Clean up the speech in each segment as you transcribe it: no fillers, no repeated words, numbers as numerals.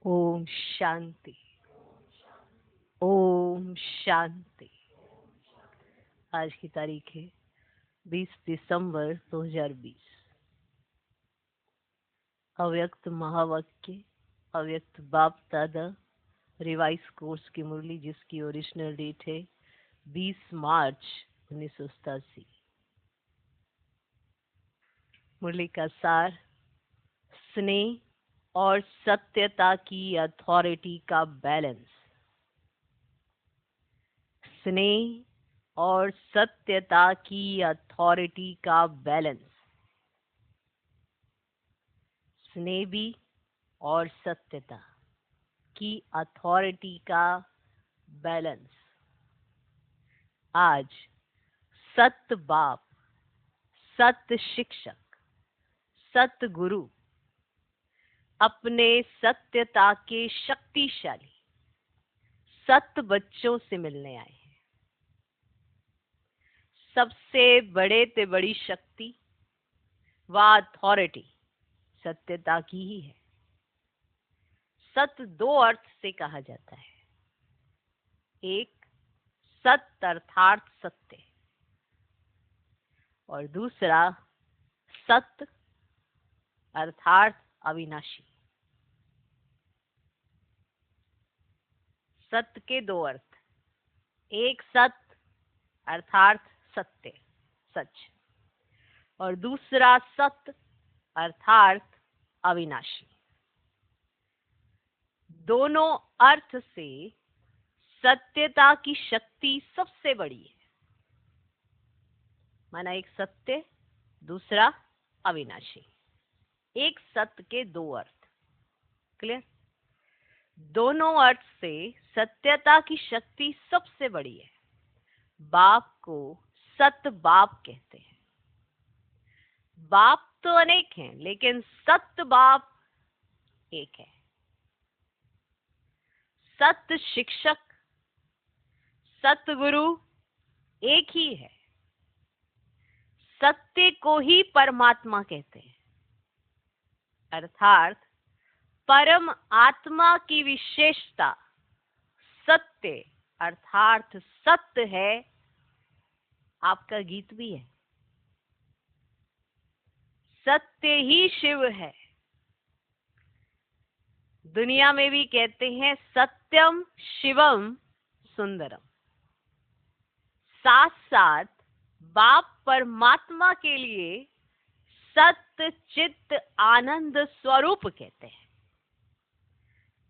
ओम शांति। ओम शांति। आज की तारीख है 20 दिसंबर 2020। अव्यक्त महावाक्य, अव्यक्त बाप दादा रिवाइज कोर्स की मुरली, जिसकी ओरिजिनल डेट है 20 मार्च 1987। मुरली का सार: स्नेह और सत्यता की अथॉरिटी का बैलेंस। स्नेह और सत्यता की अथॉरिटी का बैलेंस। स्नेह भी और सत्यता की अथॉरिटी का बैलेंस। आज सत्य बाप, सत्य शिक्षक, सत्य गुरु अपने सत्यता के शक्तिशाली सत्य बच्चों से मिलने आए हैं। सबसे बड़े से बड़ी शक्ति व अथॉरिटी सत्यता की ही है। सत्य दो अर्थ से कहा जाता है। एक सत्य अर्थात सत्य, और दूसरा सत्य अर्थात अविनाशी। सत्य के दो अर्थ, एक सत्य अर्थात सत्य, सच, और दूसरा सत्य अर्थात अविनाशी। दोनों अर्थ से सत्यता की शक्ति सबसे बड़ी है। माना एक सत्य, दूसरा अविनाशी। एक सत्य के दो अर्थ। क्लियर? दोनों अर्थ से सत्यता की शक्ति सबसे बड़ी है। बाप को सत्य बाप कहते हैं। बाप तो अनेक हैं, लेकिन सत्य बाप एक है। सत्य शिक्षक, सत्य गुरु एक ही है। सत्य को ही परमात्मा कहते हैं, अर्थात परम आत्मा की विशेषता सत्य अर्थात सत्य है। आपका गीत भी है, सत्य ही शिव है। दुनिया में भी कहते हैं सत्यम शिवम सुंदरम। साथ साथ बाप परमात्मा के लिए सत्य चित्त आनंद स्वरूप कहते हैं।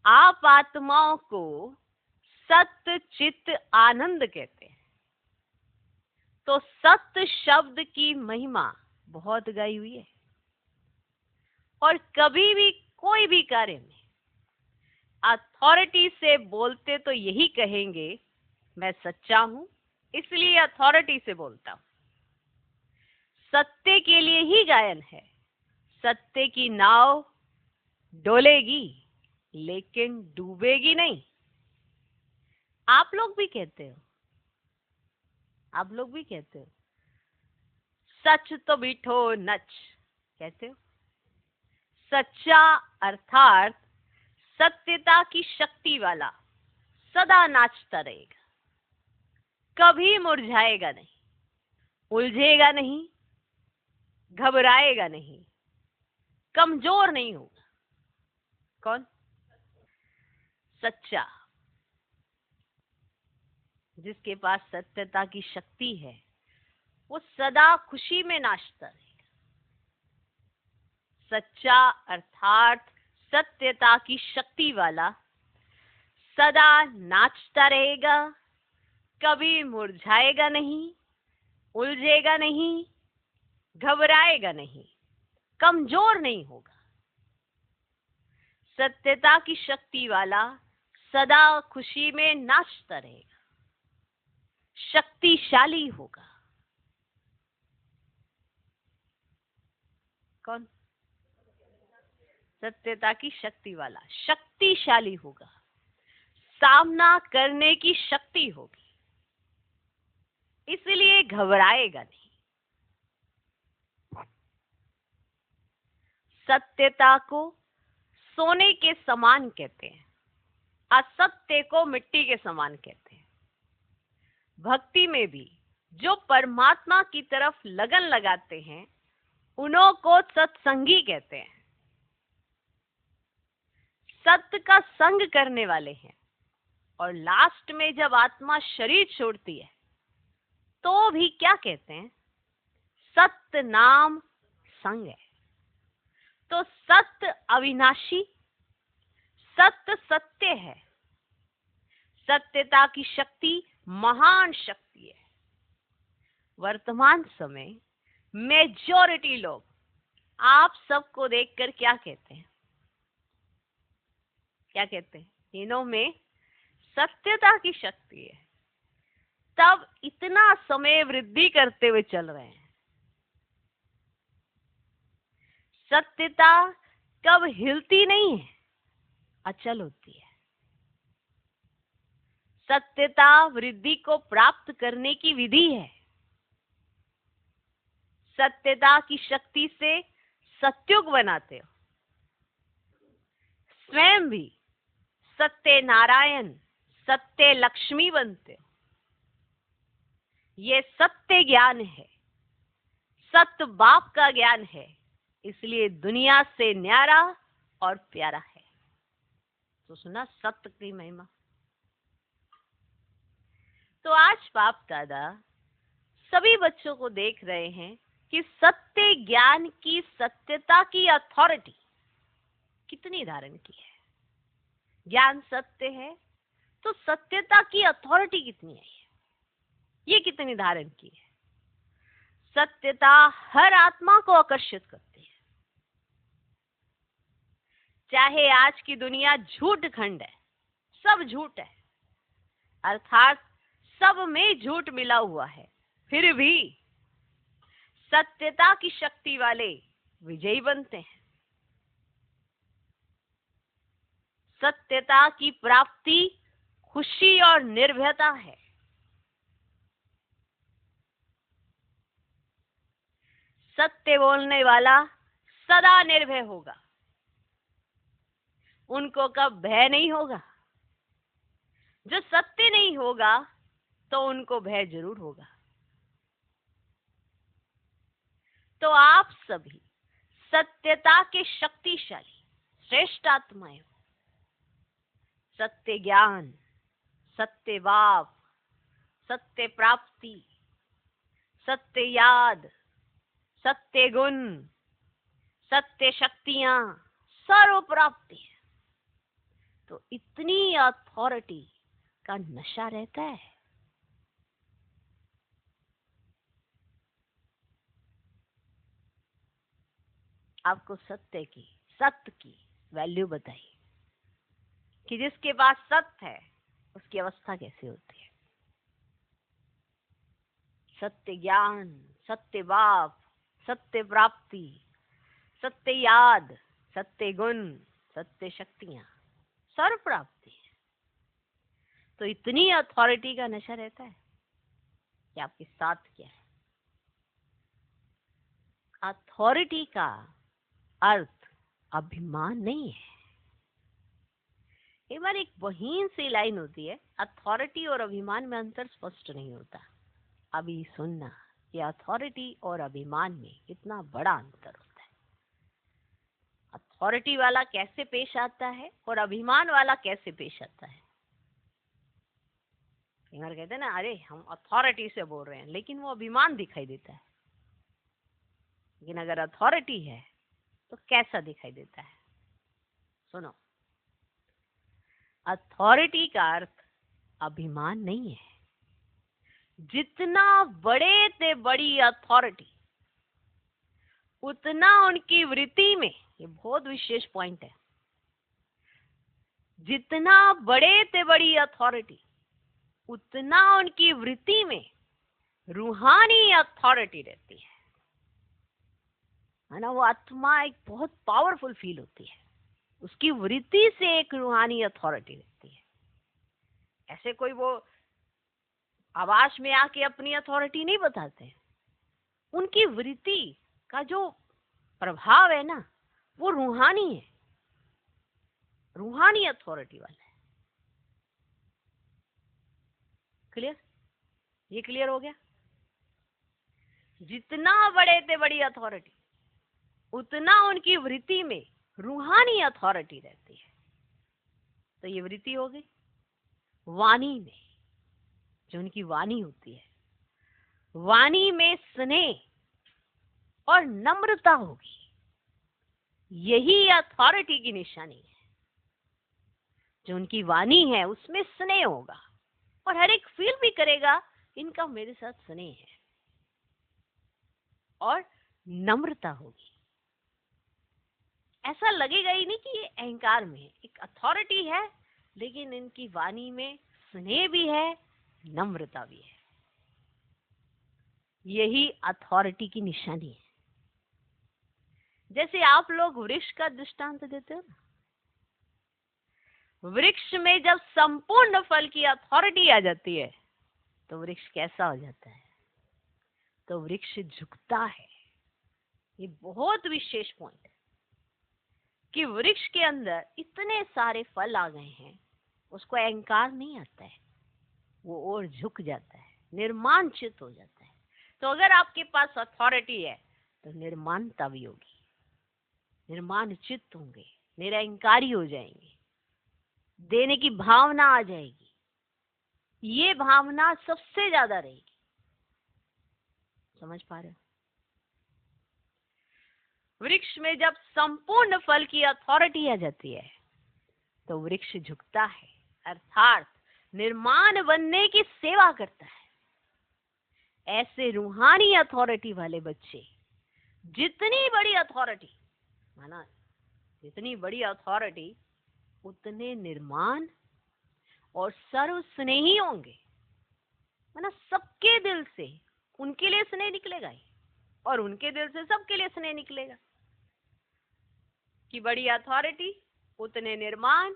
आप आत्माओं को सत्य चित्त आनंद कहते हैं। तो सत्य शब्द की महिमा बहुत गाई हुई है, और कभी भी कोई भी कार्य में अथॉरिटी से बोलते तो यही कहेंगे, मैं सच्चा हूं इसलिए अथॉरिटी से बोलता हूं। सत्य के लिए ही गायन है। सत्य की नाव डोलेगी लेकिन डूबेगी नहीं। आप लोग भी कहते हो, आप लोग भी कहते हो सच तो बिठो नच, कहते हो। सच्चा अर्थात सत्यता की शक्ति वाला सदा नाचता रहेगा, कभी मुरझाएगा नहीं, उलझेगा नहीं, घबराएगा नहीं, कमजोर नहीं होगा। कौन? सच्चा। जिसके पास सत्यता की शक्ति है वो सदा खुशी में नाचता रहेगा। सच्चा अर्थात सत्यता की शक्ति वाला सदा नाचता रहेगा, कभी मुरझाएगा नहीं, उलझेगा नहीं, घबराएगा नहीं, कमजोर नहीं होगा। सत्यता की शक्ति वाला सदा खुशी में नाचता रहेगा, शक्तिशाली होगा। कौन? सत्यता की शक्ति वाला शक्तिशाली होगा, सामना करने की शक्ति होगी, इसलिए घबराएगा नहीं। सत्यता को सोने के समान कहते हैं, असत्य को मिट्टी के समान कहते हैं। भक्ति में भी जो परमात्मा की तरफ लगन लगाते हैं उन्हों को सत्संगी कहते हैं। सत्य का संग करने वाले हैं। और लास्ट में जब आत्मा शरीर छोड़ती है तो भी क्या कहते हैं? सत्य नाम संग है। तो सत्य अविनाशी, सत्य सत्य है। सत्यता की शक्ति महान शक्ति है। वर्तमान समय मेजॉरिटी लोग आप सबको देखकर क्या कहते हैं? क्या कहते हैं? इन्हों में सत्यता की शक्ति है, तब इतना समय वृद्धि करते हुए चल रहे हैं। सत्यता कब हिलती नहीं है, अचल होती है। सत्यता वृद्धि को प्राप्त करने की विधि है। सत्यता की शक्ति से सत्युग बनाते हो। स्वयं भी सत्य नारायण, सत्य लक्ष्मी बनते हो। ये सत्य ज्ञान है, सत्य बाप का ज्ञान है, इसलिए दुनिया से न्यारा और प्यारा है। तो सुना सत्य की महिमा। तो आज बाप दादा सभी बच्चों को देख रहे हैं कि सत्य ज्ञान की सत्यता की अथॉरिटी कितनी धारण की है। ज्ञान सत्य है तो सत्यता की अथॉरिटी कितनी है, ये कितनी धारण की है। सत्यता हर आत्मा को आकर्षित करती है। चाहे आज की दुनिया झूठ खंड है, सब झूठ है, अर्थात सब में झूठ मिला हुआ है, फिर भी सत्यता की शक्ति वाले विजयी बनते हैं। सत्यता की प्राप्ति खुशी और निर्भयता है। सत्य बोलने वाला सदा निर्भय होगा, उनको कब भय नहीं होगा। जो सत्य नहीं होगा तो उनको भय जरूर होगा। तो आप सभी सत्यता के शक्तिशाली श्रेष्ठ आत्माएं हो। सत्य ज्ञान, सत्य भाव, सत्य प्राप्ति, सत्य याद, सत्य गुण, सत्य शक्तियां, सर्व प्राप्ति है। तो इतनी अथॉरिटी का नशा रहता है। आपको सत्य की वैल्यू बताई कि जिसके पास सत्य है उसकी अवस्था कैसे होती है। सत्य ज्ञान, सत्य भाव, सत्य प्राप्ति, सत्य याद, सत्य गुण, सत्य शक्तियां, सर्व प्राप्ति है। तो इतनी अथॉरिटी का नशा रहता है कि आपके साथ क्या है। अथॉरिटी का अर्थ अभिमान नहीं है। एक बार एक बहीन सी लाइन होती है, अथॉरिटी और अभिमान में अंतर स्पष्ट नहीं होता। अभी सुनना, ये अथॉरिटी और अभिमान में कितना बड़ा अंतर होता है। अथॉरिटी वाला कैसे पेश आता है और अभिमान वाला कैसे पेश आता है। एक बार कहते हैं ना, अरे हम अथॉरिटी से बोल रहे हैं, लेकिन वो अभिमान दिखाई देता है। लेकिन अगर अथॉरिटी है तो कैसा दिखाई देता है। सुनो, अथॉरिटी का अर्थ अभिमान नहीं है। जितना बड़े से बड़ी अथॉरिटी, उतना उनकी वृत्ति में, ये बहुत विशेष पॉइंट है, जितना बड़े से बड़ी अथॉरिटी उतना उनकी वृत्ति में रूहानी अथॉरिटी रहती है ना। वो आत्मा एक बहुत पावरफुल फील होती है, उसकी वृत्ति से एक रूहानी अथॉरिटी रहती है। ऐसे कोई वो आवाज में आके अपनी अथॉरिटी नहीं बताते। उनकी वृत्ति का जो प्रभाव है ना, वो रूहानी है। रूहानी अथॉरिटी वाला है। क्लियर? ये क्लियर हो गया? जितना बड़े थे बड़ी अथॉरिटी, उतना उनकी वृत्ति में रूहानी अथॉरिटी रहती है। तो ये वृत्ति हो गई वाणी में, जो उनकी वाणी होती है, वाणी में स्नेह और नम्रता होगी। यही अथॉरिटी की निशानी है। जो उनकी वाणी है उसमें स्नेह होगा और हर एक फील भी करेगा इनका मेरे साथ स्नेह है, और नम्रता होगी। ऐसा लगेगा ही नहीं कि ये अहंकार में है। एक अथॉरिटी है, लेकिन इनकी वाणी में स्नेह भी है, नम्रता भी है। यही अथॉरिटी की निशानी है। जैसे आप लोग वृक्ष का दृष्टांत देते हो ना, वृक्ष में जब संपूर्ण फल की अथॉरिटी आ जाती है तो वृक्ष कैसा हो जाता है? तो वृक्ष झुकता है। ये बहुत विशेष पॉइंट है कि वृक्ष के अंदर इतने सारे फल आ गए हैं, उसको अहंकार नहीं आता है, वो और झुक जाता है, निर्माणचित हो जाता है। तो अगर आपके पास अथॉरिटी है तो निर्माणता भी होगी, निर्माणचित होंगे, निरअहंकारी हो जाएंगे, देने की भावना आ जाएगी। ये भावना सबसे ज्यादा रहेगी। समझ पा रहे हो? वृक्ष में जब संपूर्ण फल की अथॉरिटी आ जाती है तो वृक्ष झुकता है, अर्थात निर्माण बनने की सेवा करता है। ऐसे रूहानी अथॉरिटी वाले बच्चे, जितनी बड़ी अथॉरिटी, माना जितनी बड़ी अथॉरिटी, उतने निर्माण और सर्व स्नेही होंगे। माना सबके दिल से उनके लिए स्नेह निकलेगा ही, और उनके दिल से सबके लिए स्नेह निकलेगा। कि बड़ी अथॉरिटी उतने निर्माण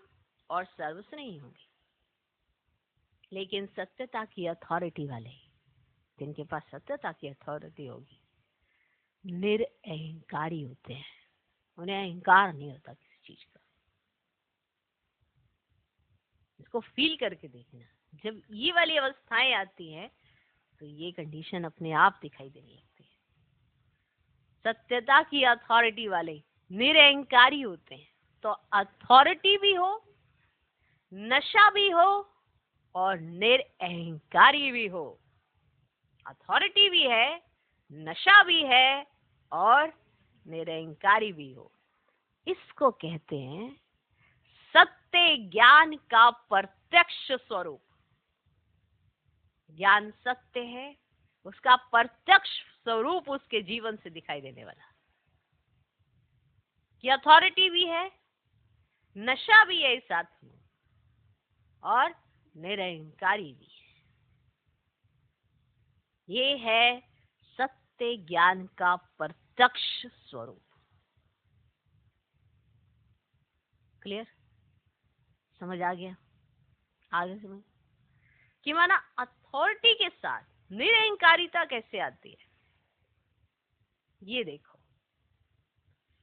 और सर्व स्नेही होंगे। लेकिन सत्यता की अथॉरिटी वाले, जिनके पास सत्यता की अथॉरिटी होगी, निरअहंकारी होते हैं। उन्हें अहंकार नहीं होता किसी चीज का। इसको फील करके देखना। जब ये वाली अवस्थाएं आती हैं तो ये कंडीशन अपने आप दिखाई देने लगती है। सत्यता की अथॉरिटी वाले निरअहंकारी होते हैं। तो अथॉरिटी भी हो, नशा भी हो और निरअहंकारी भी हो। अथॉरिटी भी है, नशा भी है और निरअहंकारी भी हो। इसको कहते हैं सत्य ज्ञान का प्रत्यक्ष स्वरूप। ज्ञान सत्य है, उसका प्रत्यक्ष स्वरूप उसके जीवन से दिखाई देने वाला। कि अथॉरिटी भी है, नशा भी है साथ में, और निरअहंकारी भी है। ये है सत्य ज्ञान का प्रत्यक्ष स्वरूप। क्लियर? समझ आ गया? आगे समझ कि माना अथॉरिटी के साथ निरअहंकारिता कैसे आती है। ये देखो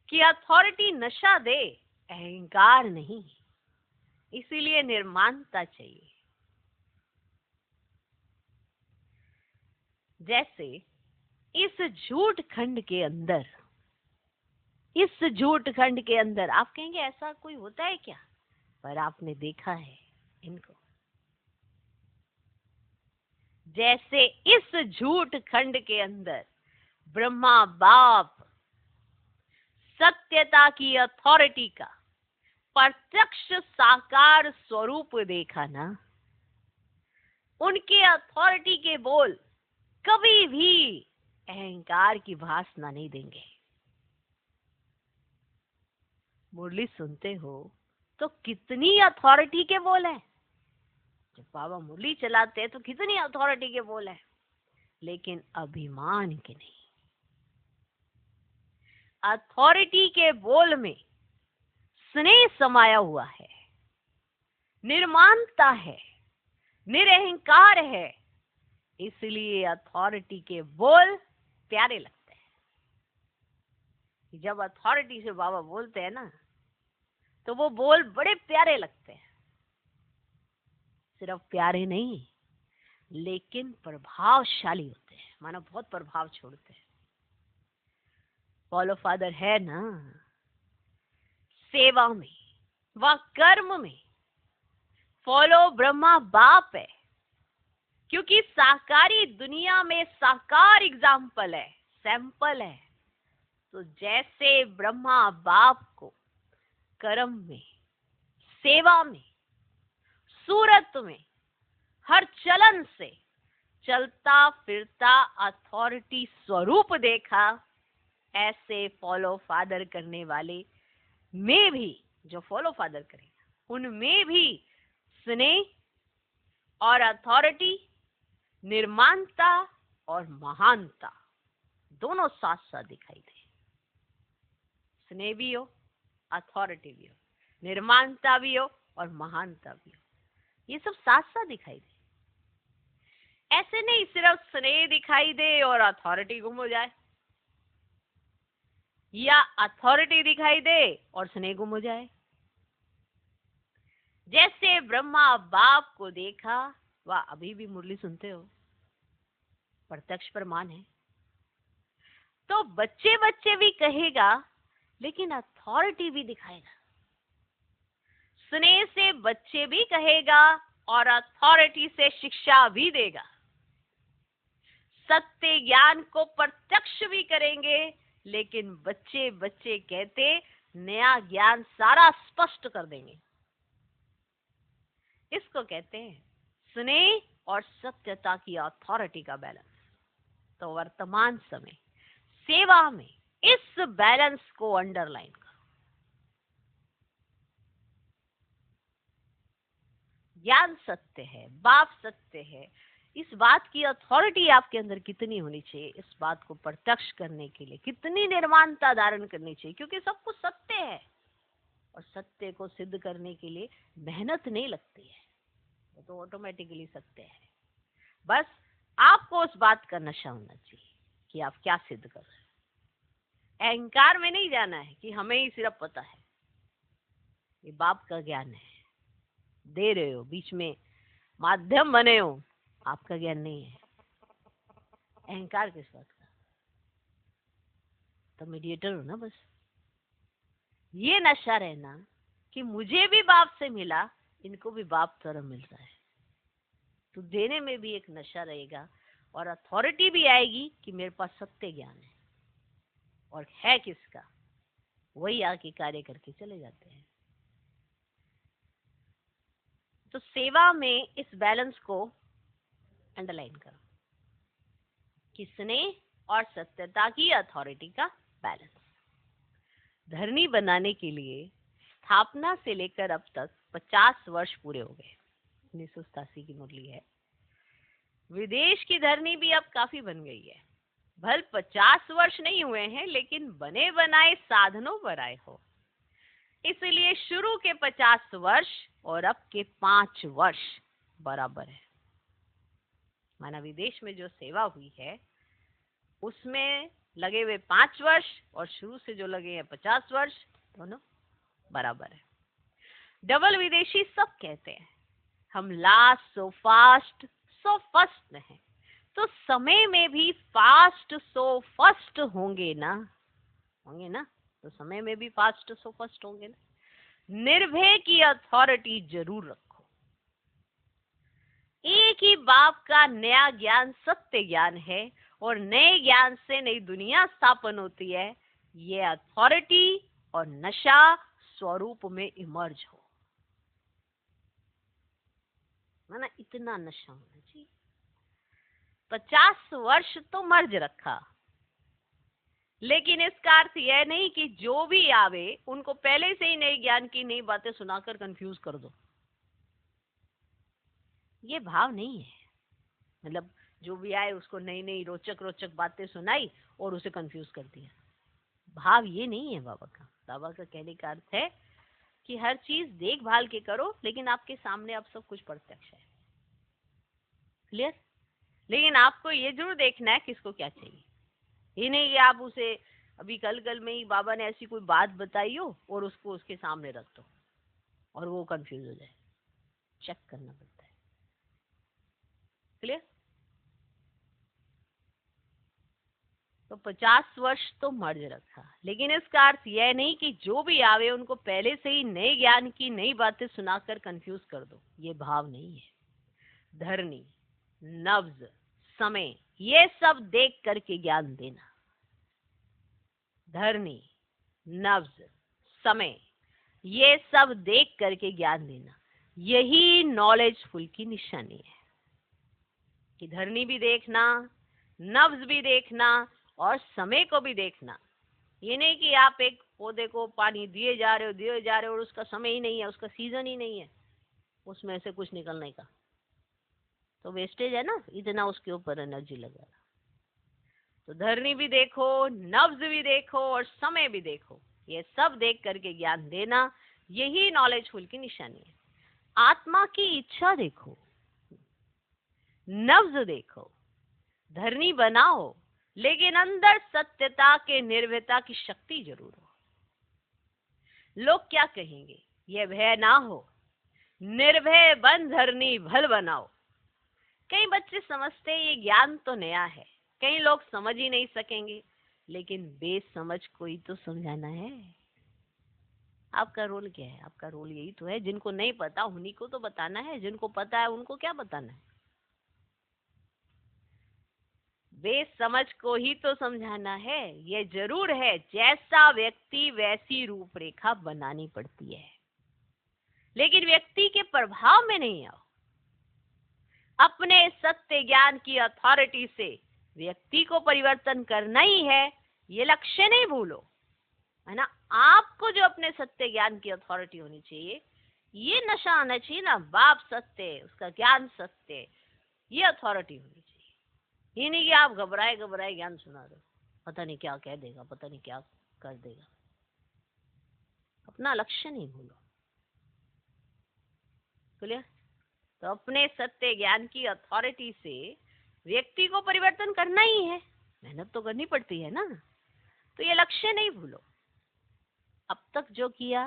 कि अथॉरिटी नशा दे, अहंकार नहीं, इसीलिए निर्माणता चाहिए। जैसे इस झूठ खंड के अंदर, इस झूठ खंड के अंदर आप कहेंगे ऐसा कोई होता है क्या? पर आपने देखा है इनको। जैसे इस झूठ खंड के अंदर ब्रह्मा बाप सत्यता की अथॉरिटी का प्रत्यक्ष साकार स्वरूप देखा ना, उनके अथॉरिटी के बोल कभी भी अहंकार की भासना नहीं देंगे। मुरली सुनते हो तो कितनी अथॉरिटी के बोल है। जब बाबा मुरली चलाते हैं तो कितनी अथॉरिटी के बोल है, लेकिन अभिमान के नहीं। अथॉरिटी के बोल में स्नेह समाया हुआ है, निर्माणता है, निरअहंकार है, इसलिए अथॉरिटी के बोल प्यारे लगते हैं। जब अथॉरिटी से बाबा बोलते हैं ना, तो वो बोल बड़े प्यारे लगते हैं। सिर्फ प्यारे नहीं, लेकिन प्रभावशाली होते हैं, मानो बहुत प्रभाव छोड़ते हैं। फॉलो फादर है ना, सेवा में व कर्म में फॉलो ब्रह्मा बाप है, क्योंकि साकारी दुनिया में साकार एग्जाम्पल है, सैंपल है। तो जैसे ब्रह्मा बाप को कर्म में, सेवा में, सूरत में, हर चलन से चलता फिरता अथॉरिटी स्वरूप देखा, ऐसे फॉलो फादर करने वाले में भी, जो फॉलो फादर करेगा उनमें भी स्नेह और अथॉरिटी, निर्माणता और महानता दोनों साथ साथ दिखाई दे। स्नेह भी हो, अथॉरिटी भी हो, निर्माणता भी हो और महानता भी हो, ये सब साथ साथ दिखाई दे। ऐसे नहीं सिर्फ स्नेह दिखाई दे और अथॉरिटी गुम हो जाए, या अथॉरिटी दिखाई दे और स्नेह गुम हो जाए। जैसे ब्रह्मा बाप को देखा, वह अभी भी मुरली सुनते हो, प्रत्यक्ष प्रमाण है। तो बच्चे बच्चे भी कहेगा, लेकिन अथॉरिटी भी दिखाएगा। स्नेह से बच्चे भी कहेगा और अथॉरिटी से शिक्षा भी देगा। सत्य ज्ञान को प्रत्यक्ष भी करेंगे, लेकिन बच्चे बच्चे कहते नया ज्ञान सारा स्पष्ट कर देंगे। इसको कहते हैं स्नेह और सत्यता की अथॉरिटी का बैलेंस। तो वर्तमान समय सेवा में इस बैलेंस को अंडरलाइन करो। ज्ञान सत्य है, बाप सत्य है, इस बात की अथॉरिटी आपके अंदर कितनी होनी चाहिए, इस बात को प्रत्यक्ष करने के लिए कितनी निर्माणता धारण करनी चाहिए, क्योंकि सब कुछ सत्य है और सत्य को सिद्ध करने के लिए मेहनत नहीं लगती है, वो तो ऑटोमेटिकली सत्य है। बस आपको उस बात का नशा होना चाहिए कि आप क्या सिद्ध कर रहे हैं। अहंकार में नहीं जाना है कि हमें ही सिर्फ पता है, ये बाप का ज्ञान है, दे रहे हो, बीच में माध्यम बने हो, आपका ज्ञान नहीं है। अहंकार किस बात का, तो मीडिएटर हो ना बस। ये नशा रहना कि मुझे भी बाप से मिला, इनको भी बाप तरह मिल रहा है, तो देने में भी एक नशा रहेगा और अथॉरिटी भी आएगी कि मेरे पास सत्य ज्ञान है, और है किसका, वही आके कार्य करके चले जाते हैं। तो सेवा में इस बैलेंस को अंडरलाइन करो कि स्नेह और सत्यता की अथॉरिटी का बैलेंस। धरनी बनाने के लिए स्थापना से लेकर अब तक 50 वर्ष पूरे हो गए। 1987 की मुरली है। विदेश की धरनी भी अब काफी बन गई है। भल 50 वर्ष नहीं हुए हैं, लेकिन बने बनाए साधनों पर आए हो। इसलिए शुरू के 50 वर्ष और अब के 5 वर्ष बराबर है। माना विदेश में जो सेवा हुई है उसमें लगे हुए 5 वर्ष और शुरू से जो लगे हैं 50 वर्ष, दोनों बराबर है। डबल विदेशी सब कहते हैं हम last so fast so first हैं, तो समय में भी फास्ट सो फर्स्ट होंगे ना, तो समय में भी फास्ट सो फर्स्ट होंगे ना। निर्भय की अथॉरिटी जरूर रखो। एक ही बाप का नया ज्ञान सत्य ज्ञान है और नए ज्ञान से नई दुनिया स्थापन होती है। ये अथॉरिटी और नशा स्वरूप में इमर्ज हो, माना इतना नशा होना चाहिए। 50 वर्ष तो मर्ज रखा, लेकिन इसका अर्थ यह नहीं कि जो भी आवे उनको पहले से ही नई ज्ञान की नई बातें सुनाकर कंफ्यूज कर दो। ये भाव नहीं है। मतलब जो भी आए उसको नई नई रोचक रोचक बातें सुनाई और उसे कंफ्यूज कर दिया। भाव ये नहीं है बाबा का। बाबा का कहने का अर्थ है कि हर चीज देखभाल के करो, लेकिन आपके सामने अब सब कुछ प्रत्यक्ष है। क्लियर? लेकिन आपको ये जरूर देखना है किसको क्या चाहिए। ये नहीं कि आप उसे अभी कल कल में ही बाबा ने ऐसी कोई बात बताई हो और उसको उसके सामने रख दो। और वो कंफ्यूज हो जाए। चेक करना पड़ता है। क्लियर? तो 50 वर्ष तो मर्ज रखा, लेकिन इसका अर्थ यह नहीं कि जो भी आवे उनको पहले से ही नए ज्ञान की नई बातें सुनाकर कंफ्यूज कर दो। ये भाव नहीं है। धरनी, नब्ज, समय, ये सब देख करके ज्ञान देना। धरनी, नब्ज, समय, ये सब देख करके ज्ञान देना, यही नॉलेजफुल की निशानी है। कि धरनी भी देखना, नब्ज भी देखना और समय को भी देखना। ये नहीं कि आप एक पौधे को पानी दिए जा रहे हो और उसका समय ही नहीं है, उसका सीजन ही नहीं है उसमें से कुछ निकलने का, तो वेस्टेज है ना, इतना उसके ऊपर एनर्जी लगा। तो धरनी भी देखो, नब्ज भी देखो और समय भी देखो, ये सब देख करके ज्ञान देना, यही नॉलेजफुल की निशानी है। आत्मा की इच्छा देखो, नब्ज देखो, धरनी बनाओ, लेकिन अंदर सत्यता के निर्भयता की शक्ति जरूर हो। लोग क्या कहेंगे ये भय ना हो, निर्भय बन धरनी भल बनाओ। कई बच्चे समझते ये ज्ञान तो नया है, कई लोग समझ ही नहीं सकेंगे, लेकिन बेसमझ कोई तो समझाना है। आपका रोल क्या है? आपका रोल यही तो है, जिनको नहीं पता उन्हीं को तो बताना है, जिनको पता है उनको क्या बताना है? बेसमझ को ही तो समझाना है। ये जरूर है, जैसा व्यक्ति वैसी रूपरेखा बनानी पड़ती है, लेकिन व्यक्ति के प्रभाव में नहीं आओ। अपने सत्य ज्ञान की अथॉरिटी से व्यक्ति को परिवर्तन करना ही है, ये लक्ष्य नहीं भूलो, है ना। आपको जो अपने सत्य ज्ञान की अथॉरिटी होनी चाहिए, ये नशा आना चाहिए ना, बाप सत्य, उसका ज्ञान सत्य, ये अथॉरिटी होनी चाहिए। ये नहीं कि आप घबराए घबराए ज्ञान सुना दो, पता नहीं क्या कह देगा, पता नहीं क्या कर देगा। अपना लक्ष्य नहीं भूलो। क्लियर? तो अपने सत्य ज्ञान की अथॉरिटी से व्यक्ति को परिवर्तन करना ही है, मेहनत तो करनी पड़ती है ना। तो ये लक्ष्य नहीं भूलो। अब तक जो किया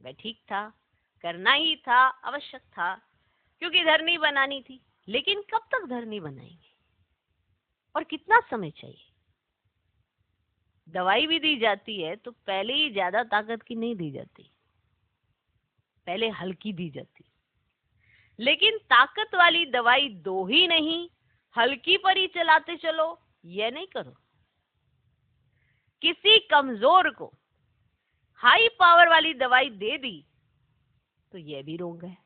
वह ठीक था, करना ही था, आवश्यक था, क्योंकि धरनी बनानी थी। लेकिन कब तक धरनी बनाएंगे और कितना समय चाहिए? दवाई भी दी जाती है तो पहले ही ज्यादा ताकत की नहीं दी जाती, पहले हल्की दी जाती। लेकिन ताकत वाली दवाई दो ही नहीं, हल्की पर ही चलाते चलो, ये नहीं करो। किसी कमजोर को हाई पावर वाली दवाई दे दी तो यह भी रोग है।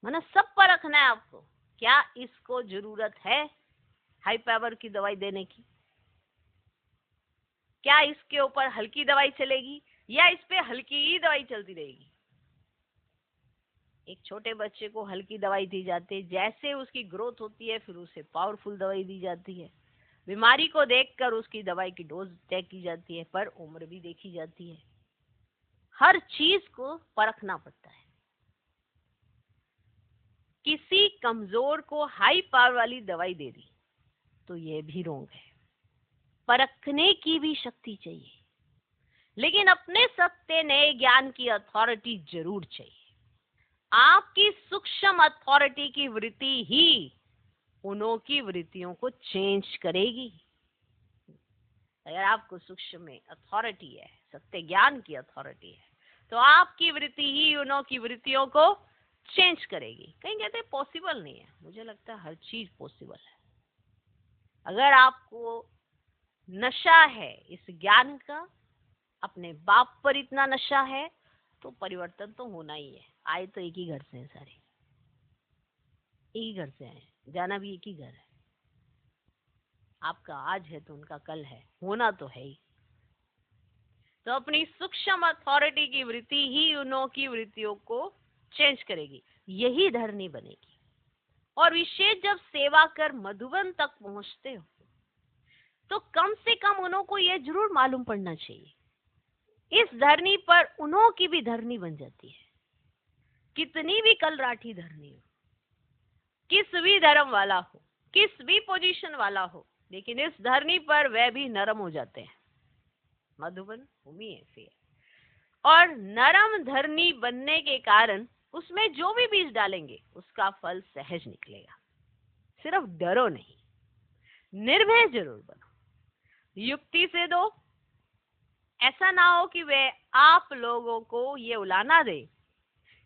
माना सब पर रखना है आपको, क्या इसको जरूरत है हाई पावर की दवाई देने की? क्या इसके ऊपर हल्की दवाई चलेगी या इस पे हल्की ही दवाई चलती रहेगी? एक छोटे बच्चे को हल्की दवाई दी जाती है, जैसे उसकी ग्रोथ होती है फिर उसे पावरफुल दवाई दी जाती है। बीमारी को देखकर उसकी दवाई की डोज तय की जाती है, पर उम्र भी देखी जाती है। हर चीज को परखना पड़ता है। किसी कमजोर को हाई पावर वाली दवाई दे दी तो यह भी रोग है। परखने की भी शक्ति चाहिए, लेकिन अपने सत्य नए ज्ञान की अथॉरिटी जरूर चाहिए। आपकी सूक्ष्म अथॉरिटी की वृत्ति ही उन्हों की वृत्तियों को चेंज करेगी। अगर आपको सूक्ष्म में अथॉरिटी है, सत्य ज्ञान की अथॉरिटी है, तो आपकी वृत्ति ही उन्हों की वृत्तियों को चेंज करेगी। कहीं कहते हैं पॉसिबल नहीं है, मुझे लगता है हर चीज पॉसिबल है। अगर आपको नशा है इस ज्ञान का, अपने बाप पर इतना नशा है, तो परिवर्तन तो होना ही है। आए तो एक ही घर से हैं सारे, एक ही घर से आए, जाना भी एक ही घर है। आपका आज है तो उनका कल है, होना तो है ही। तो अपनी सूक्ष्म अथॉरिटी की वृत्ति ही उन्हों की वृत्तियों को चेंज करेगी, यही धरनी बनेगी। और विशेष जब सेवा कर मधुबन तक पहुंचते हो तो कम से कम उन्हों को यह जरूर मालूम पड़ना चाहिए, इस धरनी पर उन्हों की भी धरनी बन जाती है। कितनी भी कलराठी धरनी हो, किस भी धर्म वाला हो, किस भी पोजीशन वाला हो, लेकिन इस धरनी पर वह भी नरम हो जाते हैं। मधुबन भूमि ऐसी है। और नरम धरनी बनने के कारण उसमें जो भी बीज डालेंगे उसका फल सहज निकलेगा। सिर्फ डरो नहीं, निर्भय जरूर बनो, युक्ति से दो। ऐसा ना हो कि वे आप लोगों को ये उलाना दे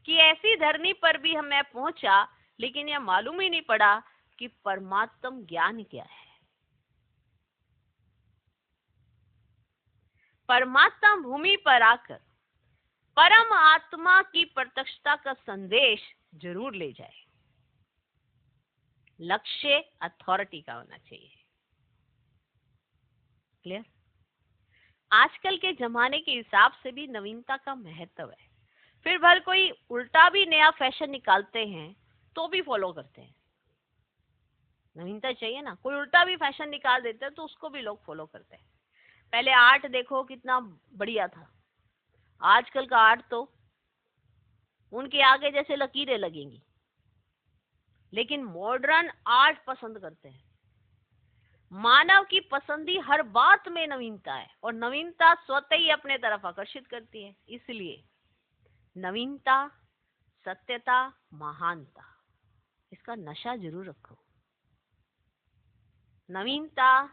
कि ऐसी धरनी पर भी हमें पहुंचा लेकिन यह मालूम ही नहीं पड़ा कि परमात्म ज्ञान क्या है। परमात्मा भूमि पर आकर परम आत्मा की प्रत्यक्षता का संदेश जरूर ले जाए। लक्ष्य अथॉरिटी का होना चाहिए। क्लियर? आजकल के जमाने के हिसाब से भी नवीनता का महत्व है। फिर भर कोई उल्टा भी नया फैशन निकालते हैं तो भी फॉलो करते हैं। नवीनता चाहिए ना, कोई उल्टा भी फैशन निकाल देते हैं तो उसको भी लोग फॉलो करते हैं। पहले आर्ट देखो कितना बढ़िया था, आजकल का आर्ट तो उनके आगे जैसे लकीरें लगेंगी। लेकिन मॉडर्न आर्ट पसंद करते हैं। मानव की पसंदी हर बात में नवीनता है और नवीनता स्वतः ही अपने तरफ आकर्षित करती है। इसलिए नवीनता, सत्यता, महानता, इसका नशा जरूर रखो। नवीनता,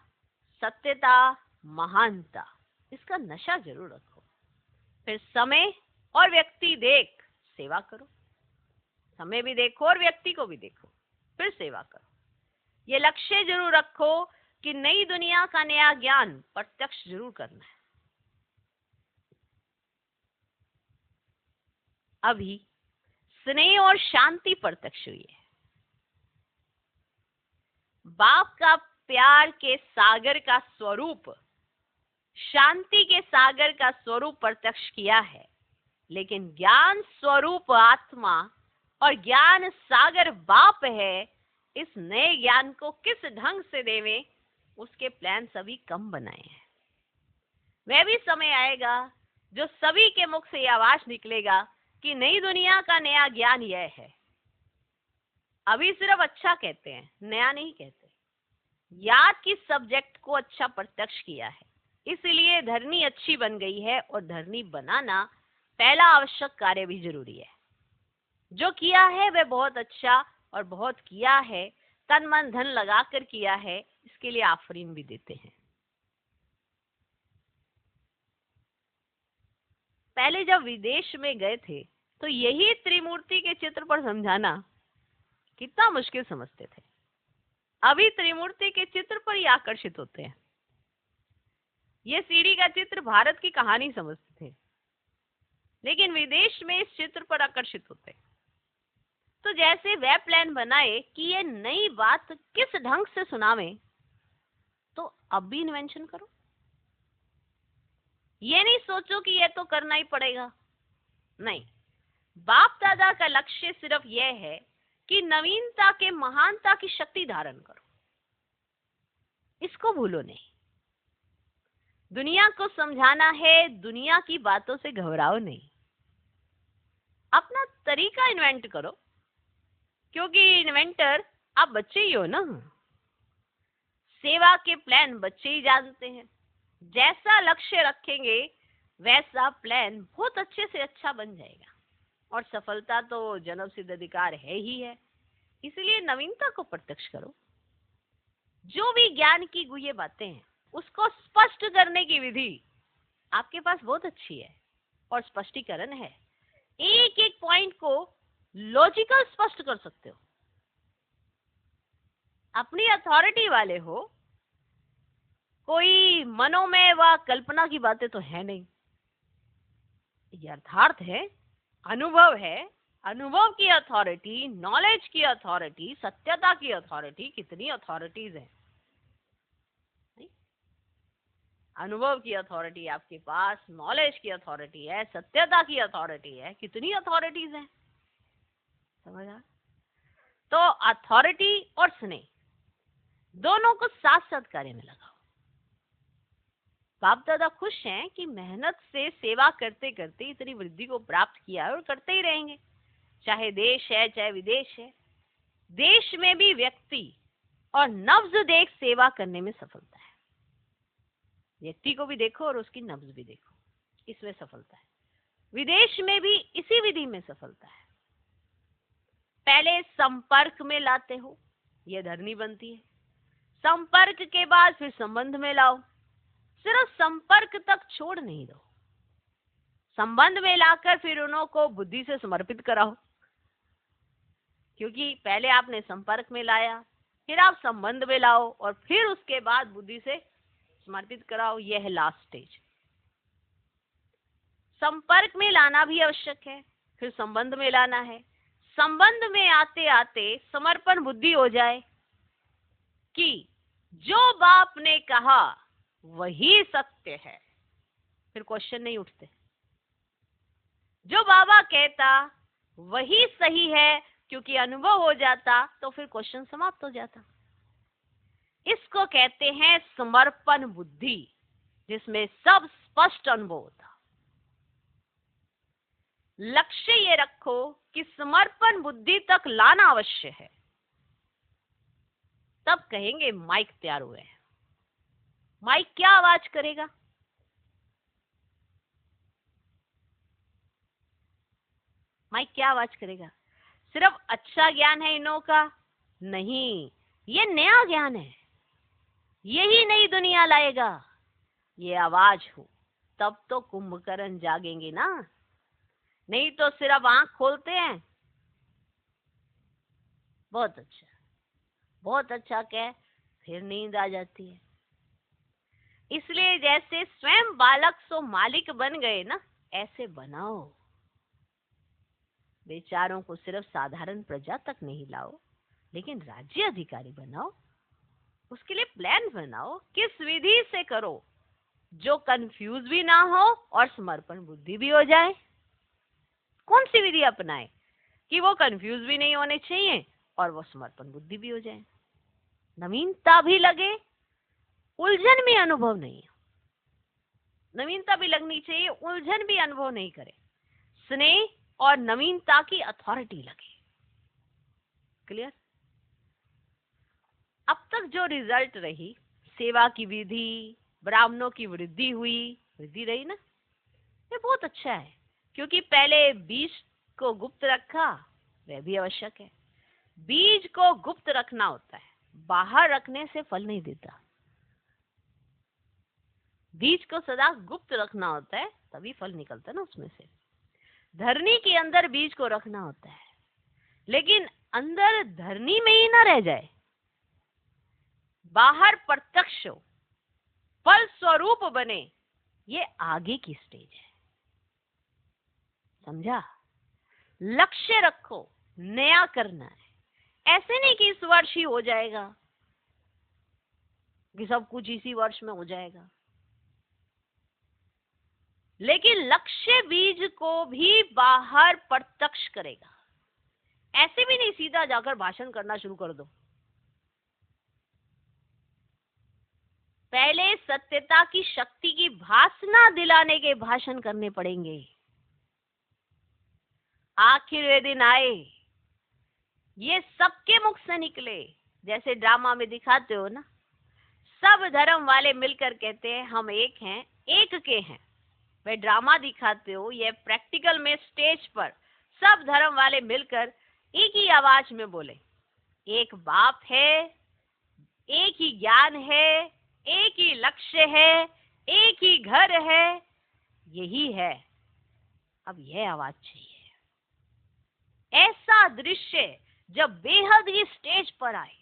सत्यता, महानता, इसका नशा जरूर रखो। फिर समय और व्यक्ति देख सेवा करो। समय भी देखो और व्यक्ति को भी देखो, फिर सेवा करो। ये लक्ष्य जरूर रखो कि नई दुनिया का नया ज्ञान प्रत्यक्ष जरूर करना है। अभी स्नेह और शांति प्रत्यक्ष हुई है। बाप का प्यार के सागर का स्वरूप, शांति के सागर का स्वरूप प्रत्यक्ष किया है। लेकिन ज्ञान स्वरूप आत्मा और ज्ञान सागर बाप है। इस नए ज्ञान को किस ढंग से देवे, उसके प्लान सभी कम बनाए हैं। वह भी समय आएगा जो सभी के मुख से यह आवाज निकलेगा कि नई दुनिया का नया ज्ञान यह है। अभी सिर्फ अच्छा कहते हैं, नया नहीं कहते। याद की सब्जेक्ट को अच्छा प्रत्यक्ष किया है, इसलिए धरनी अच्छी बन गई है। और धरनी बनाना पहला आवश्यक कार्य भी जरूरी है। जो किया है वह बहुत अच्छा और बहुत किया है, तन मन धन लगाकर किया है, इसके लिए आफरीन भी देते हैं। पहले जब विदेश में गए थे तो यही त्रिमूर्ति के चित्र पर समझाना कितना मुश्किल समझते थे। अभी त्रिमूर्ति के चित्र पर ही आकर्षित होते हैं। ये सीढ़ी का चित्र भारत की कहानी समझते थे, लेकिन विदेश में इस चित्र पर आकर्षित होते हैं। तो जैसे वह प्लान बनाए कि ये नई बात किस ढंग से सुनावे, तो अब भी इन्वेंशन करो। ये नहीं सोचो कि ये तो करना ही पड़ेगा। नहीं, बाप दादा का लक्ष्य सिर्फ यह है कि नवीनता के महानता की शक्ति धारण करो। इसको भूलो नहीं। दुनिया को समझाना है, दुनिया की बातों से घबराओ नहीं। अपना तरीका इन्वेंट करो, क्योंकि इन्वेंटर आप बच्चे ही हो ना। सेवा के प्लान बच्चे ही जानते हैं। जैसा लक्ष्य रखेंगे वैसा प्लान बहुत अच्छे से अच्छा बन जाएगा। और सफलता तो जन्म सिद्ध अधिकार है ही है। इसलिए नवीनता को प्रत्यक्ष करो। जो भी ज्ञान की गुह्य बातें हैं उसको स्पष्ट करने की विधि आपके पास बहुत अच्छी है और स्पष्टीकरण है। एक एक पॉइंट को लॉजिकल स्पष्ट कर सकते हो। अपनी अथॉरिटी वाले हो, कोई मनोमय व कल्पना की बातें तो है नहीं। यथार्थ है, अनुभव है। अनुभव की अथॉरिटी, नॉलेज की अथॉरिटी, सत्यता की अथॉरिटी, कितनी अथॉरिटीज हैं। अनुभव की अथॉरिटी आपके पास, नॉलेज की अथॉरिटी है, सत्यता की अथॉरिटी है, कितनी अथॉरिटीज हैं। समझ आ? तो अथॉरिटी और स्नेह दोनों को साथ साथ कार्य में लगाओ। बाप दादा खुश हैं कि मेहनत से सेवा करते करते इतनी वृद्धि को प्राप्त किया है और करते ही रहेंगे। चाहे देश है चाहे विदेश है, देश में भी व्यक्ति और नब्ज देख सेवा करने में सफलता है। व्यक्ति को भी देखो और उसकी नब्ज भी देखो, इसमें सफलता है। विदेश में भी इसी विधि में सफलता है। पहले संपर्क में लाते हो, यह धरनी बनती है। संपर्क के बाद फिर संबंध में लाओ, सिर्फ संपर्क तक छोड़ नहीं दो। संबंध में लाकर फिर उनको बुद्धि से समर्पित कराओ, क्योंकि पहले आपने संपर्क में लाया, फिर आप संबंध में लाओ और फिर उसके बाद बुद्धि से समर्पित कराओ। यह है लास्ट स्टेज। संपर्क में लाना भी आवश्यक है, फिर संबंध में लाना है। संबंध में आते आते समर्पण बुद्धि हो जाए कि जो बाप ने कहा वही सत्य है, फिर क्वेश्चन नहीं उठते। जो बाबा कहता वही सही है, क्योंकि अनुभव हो जाता, तो फिर क्वेश्चन समाप्त हो जाता। इसको कहते हैं समर्पण बुद्धि, जिसमें सब स्पष्ट अनुभव होता। लक्ष्य ये रखो कि समर्पण बुद्धि तक लाना अवश्य है, तब कहेंगे माइक तैयार हुए हैं। माइक क्या आवाज करेगा? माइक क्या आवाज करेगा? सिर्फ अच्छा ज्ञान है इनों का? नहीं, ये नया ज्ञान है, यही नई दुनिया लाएगा। ये आवाज हो तब तो कुंभकर्ण जागेंगे ना, नहीं तो सिर्फ आंख खोलते हैं। बहुत अच्छा, बहुत अच्छा कह, फिर नींद आ जाती है। इसलिए जैसे स्वयं बालक सो मालिक बन गए ना, ऐसे बनाओ। बेचारों को सिर्फ साधारण प्रजा तक नहीं लाओ, लेकिन राज्य अधिकारी बनाओ। उसके लिए प्लान बनाओ, किस विधि से करो जो कंफ्यूज भी ना हो और समर्पण बुद्धि भी हो जाए। कौन सी विधि अपनाए कि वो कंफ्यूज भी नहीं होने चाहिए और वो समर्पण बुद्धि भी हो जाए, नवीनता भी लगे, उलझन भी अनुभव नहीं है। नवीनता भी लगनी चाहिए, उलझन भी अनुभव नहीं करे, स्नेह और नवीनता की अथॉरिटी लगे। क्लियर? अब तक जो रिजल्ट रही, सेवा की विधि, ब्राह्मणों की वृद्धि हुई, वृद्धि रही ना, ये बहुत अच्छा है, क्योंकि पहले बीज को गुप्त रखा, वह भी आवश्यक है। बीज को गुप्त रखना होता है, बाहर रखने से फल नहीं देता। बीज को सदा गुप्त रखना होता है, तभी फल निकलता है ना उसमें से। धरनी के अंदर बीज को रखना होता है, लेकिन अंदर धरनी में ही ना रह जाए, बाहर प्रत्यक्ष हो, फल स्वरूप बने, ये आगे की स्टेज है। समझा? लक्ष्य रखो, नया करना है। ऐसे नहीं कि इस वर्ष ही हो जाएगा, कि सब कुछ इसी वर्ष में हो जाएगा, लेकिन लक्ष्य बीज को भी बाहर प्रत्यक्ष करेगा। ऐसे भी नहीं सीधा जाकर भाषण करना शुरू कर दो। पहले सत्यता की शक्ति की भासना दिलाने के भाषण करने पड़ेंगे। आखिर वे दिन आए, ये सबके मुख से निकले, जैसे ड्रामा में दिखाते हो ना, सब धर्म वाले मिलकर कहते हैं हम एक हैं, एक के हैं। वे ड्रामा दिखाते हो, ये प्रैक्टिकल में स्टेज पर सब धर्म वाले मिलकर एक ही आवाज में बोले, एक बाप है, एक ही ज्ञान है, एक ही लक्ष्य है, एक ही घर है, यही है। अब यह आवाज चाहिए। ऐसा दृश्य जब बेहद ही स्टेज पर आए,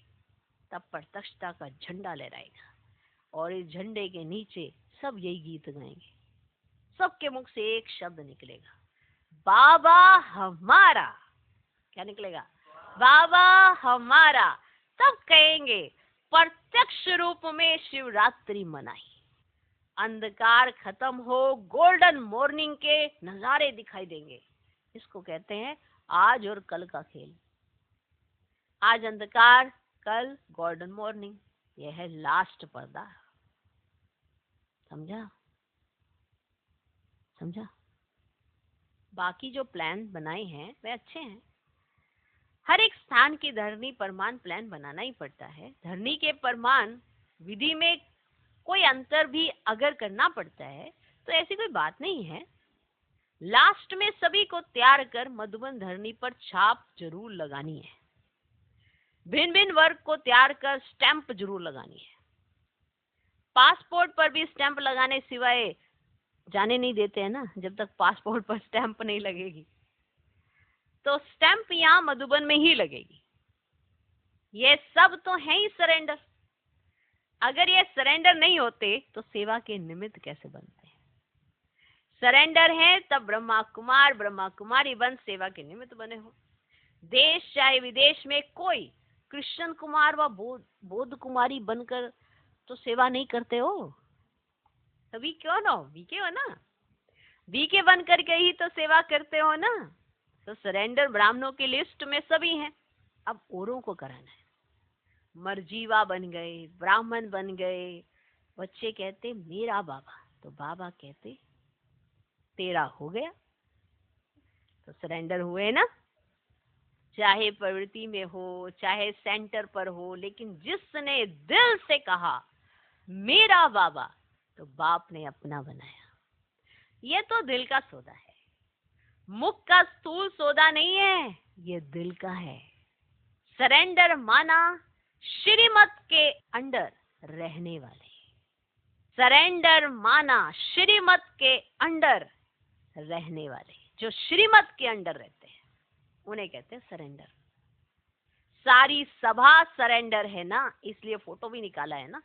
तब प्रत्यक्षता का झंडा लहराएगा और इस झंडे के नीचे सब यही गीत गाएंगे। सबके मुख से एक शब्द निकलेगा, बाबा हमारा। क्या निकलेगा? बाबा हमारा। तब कहेंगे प्रत्यक्ष रूप में शिवरात्रि मनाई, अंधकार खत्म हो, गोल्डन मॉर्निंग के नजारे दिखाई देंगे। इसको कहते हैं आज और कल का खेल। आज अंधकार, कल गोल्डन मॉर्निंग। यह है लास्ट पर्दा। समझा? समझा? बाकी जो प्लान बनाए हैं वे अच्छे हैं। हर एक स्थान की धरनी परमान प्लान बनाना ही पड़ता है। धरनी के परमान विधि में कोई अंतर भी अगर करना पड़ता है तो ऐसी कोई बात नहीं है। लास्ट में सभी को तैयार कर मधुबन धरनी पर छाप जरूर लगानी है। भिन्न भिन्न वर्ग को तैयार कर स्टैंप जरूर लगानी है। पासपोर्ट पर भी स्टैंप लगाने सिवाय जाने नहीं देते हैं ना, जब तक पासपोर्ट पर स्टैंप नहीं लगेगी। तो स्टैंप यहाँ मधुबन में ही लगेगी। ये सब तो है ही सरेंडर। अगर ये सरेंडर नहीं होते तो सेवा के निमित्त कैसे बनते? सरेंडर है तब ब्रह्मा कुमार ब्रह्मा कुमारी बन सेवा के निमित्त बने हो। देश चाहे विदेश में कोई कृष्ण कुमार व बोध कुमारी बनकर तो सेवा नहीं करते हो। तभी क्यों ना वीके हो ना, वीके बन करके ही तो सेवा करते हो ना। तो सरेंडर ब्राह्मणों की लिस्ट में सभी हैं, अब औरों को कराना है। मर्जीवा बन गए, ब्राह्मण बन गए। बच्चे कहते मेरा बाबा, तो बाबा कहते तेरा हो गया। तो सरेंडर हुए ना। चाहे प्रवृत्ति में हो चाहे सेंटर पर हो, लेकिन जिसने दिल से कहा मेरा बाबा, तो बाप ने अपना बनाया। ये तो दिल का सौदा है, मुख का स्थूल सौदा नहीं है, ये दिल का है। सरेंडर माना श्रीमत के अंडर रहने वाले। सरेंडर माना श्रीमत के अंडर रहने वाले। जो श्रीमत के अंडर रहते हैं उन्हें कहते हैं सरेंडर। सारी सभा सरेंडर है ना, इसलिए फोटो भी निकाला है ना।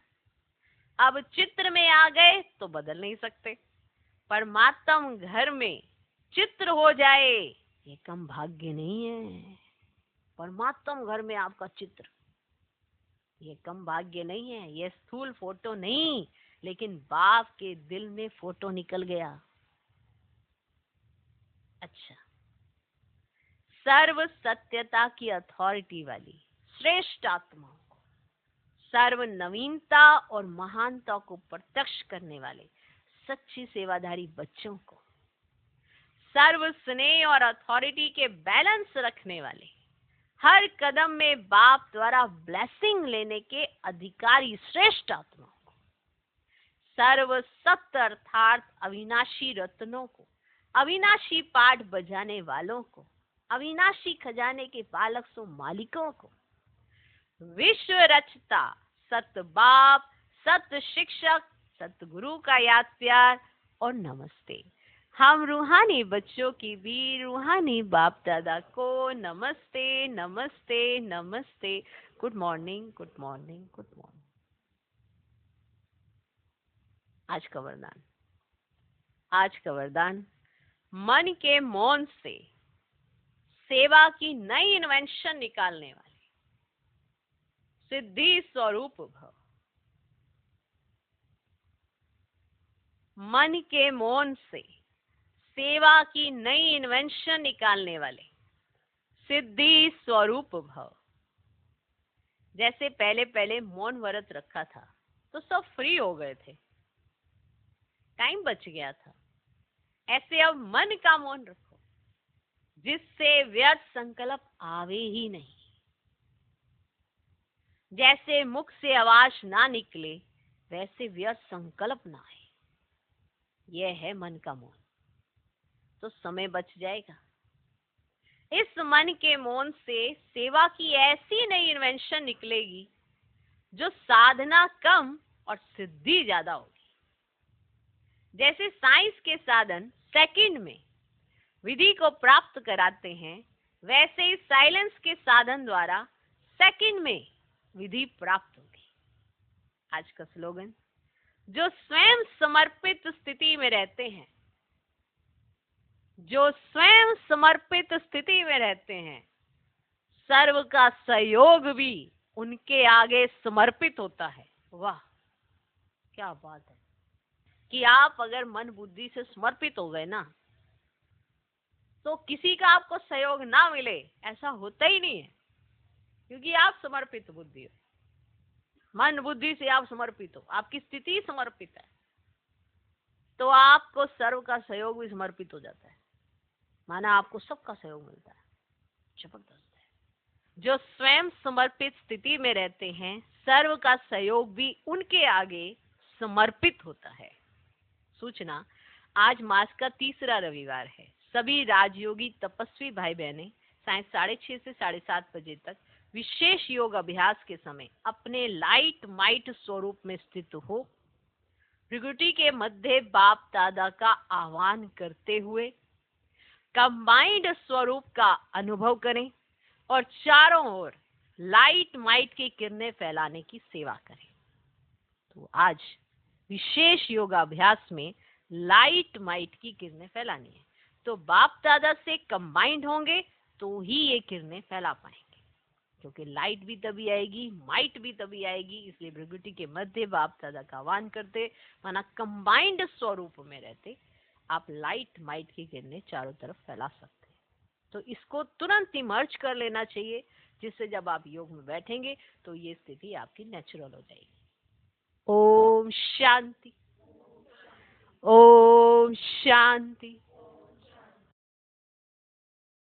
अब चित्र में आ गए तो बदल नहीं सकते। परमात्म घर में चित्र हो जाए ये कम भाग्य नहीं है। परमात्म घर में आपका चित्र, ये कम भाग्य नहीं है। ये स्थूल फोटो नहीं, लेकिन बाप के दिल में फोटो निकल गया। अच्छा, सर्व सत्यता की अथॉरिटी वाली श्रेष्ठ आत्माओं को, सर्व नवीनता और महानता को प्रत्यक्ष करने वाले सच्ची सेवाधारी बच्चों को, सर्व स्नेह और अथॉरिटी के बैलेंस रखने वाले, हर कदम में बाप द्वारा ब्लेसिंग लेने के अधिकारी श्रेष्ठ आत्माओं को, सर्व सत्य अर्थात अविनाशी रत्नों को, अविनाशी पाठ बजाने वालों को, अविनाशी खजाने के पालक सो मालिकों को, विश्व रचता सत्य बाप, सत्य शिक्षक, सतगुरु का याद प्यार और नमस्ते। हम रूहानी बच्चों की भी रूहानी बाप दादा को नमस्ते नमस्ते नमस्ते। Good morning good morning good morning. आज का वरदान, आज का वरदान मन के मौन से सेवा की नई इन्वेंशन निकालने वाले सिद्धि स्वरूप भव। मन के मौन से सेवा की नई इन्वेंशन निकालने वाले सिद्धि स्वरूप भव। जैसे पहले पहले मौन व्रत रखा था तो सब फ्री हो गए थे, टाइम बच गया था। ऐसे अब मन का मौन रखो जिससे व्यर्थ संकल्प आवे ही नहीं। जैसे मुख से आवाज ना निकले वैसे व्यर्थ संकल्प ना आए। यह है मन का मौन। तो समय बच जाएगा। इस मन के मौन से सेवा की ऐसी नई इन्वेंशन निकलेगी जो साधना कम और सिद्धि ज्यादा होगी। जैसे साइंस के साधन सेकंड में विधि को प्राप्त कराते हैं, वैसे ही साइलेंस के साधन द्वारा सेकंड में विधि प्राप्त होगी। आज का स्लोगन, जो स्वयं समर्पित स्थिति में रहते हैं, जो स्वयं समर्पित स्थिति में रहते हैं, सर्व का सहयोग भी उनके आगे समर्पित होता है। वाह क्या बात है कि आप अगर मन बुद्धि से समर्पित हो गए ना, तो किसी का आपको सहयोग ना मिले ऐसा होता ही नहीं है, क्योंकि आप समर्पित बुद्धि हो। मन बुद्धि से आप समर्पित हो, आपकी स्थिति समर्पित है, तो आपको सर्व का सहयोग भी समर्पित हो जाता है। माना आपको सबका सहयोग मिलता है। जबरदस्त है। जो स्वयं समर्पित स्थिति में रहते हैं, सर्व का सहयोग भी उनके आगे समर्पित होता है। सूचना, आज मास का तीसरा रविवार है। सभी राजयोगी तपस्वी भाई बहनें साय 6:30 से 7:30 बजे तक विशेष योग अभ्यास के समय अपने लाइट माइट स्वरूप में स्थित हो प्रकृति के मध्य बाप दादा का आह्वान करते हुए कंबाइंड स्वरूप का अनुभव करें और चारों ओर लाइट माइट की किरणें फैलाने की सेवा करें। तो आज विशेष योगाभ्यास में लाइट माइट की किरणें फैलानी है। तो बाप दादा से कंबाइंड होंगे तो ही ये किरणें फैला पाएंगे, क्योंकि लाइट भी तभी आएगी, माइट भी तभी आएगी। इसलिए प्रकृति के मध्य बाप दादा का आह्वान करते, माना कंबाइंड स्वरूप में रहते आप लाइट माइट की किरणें चारों तरफ फैला सकते हैं। तो इसको तुरंत इमर्ज कर लेना चाहिए, जिससे जब आप योग में बैठेंगे तो ये स्थिति आपकी नेचुरल हो जाएगी। ओम शांति, ओम शांति।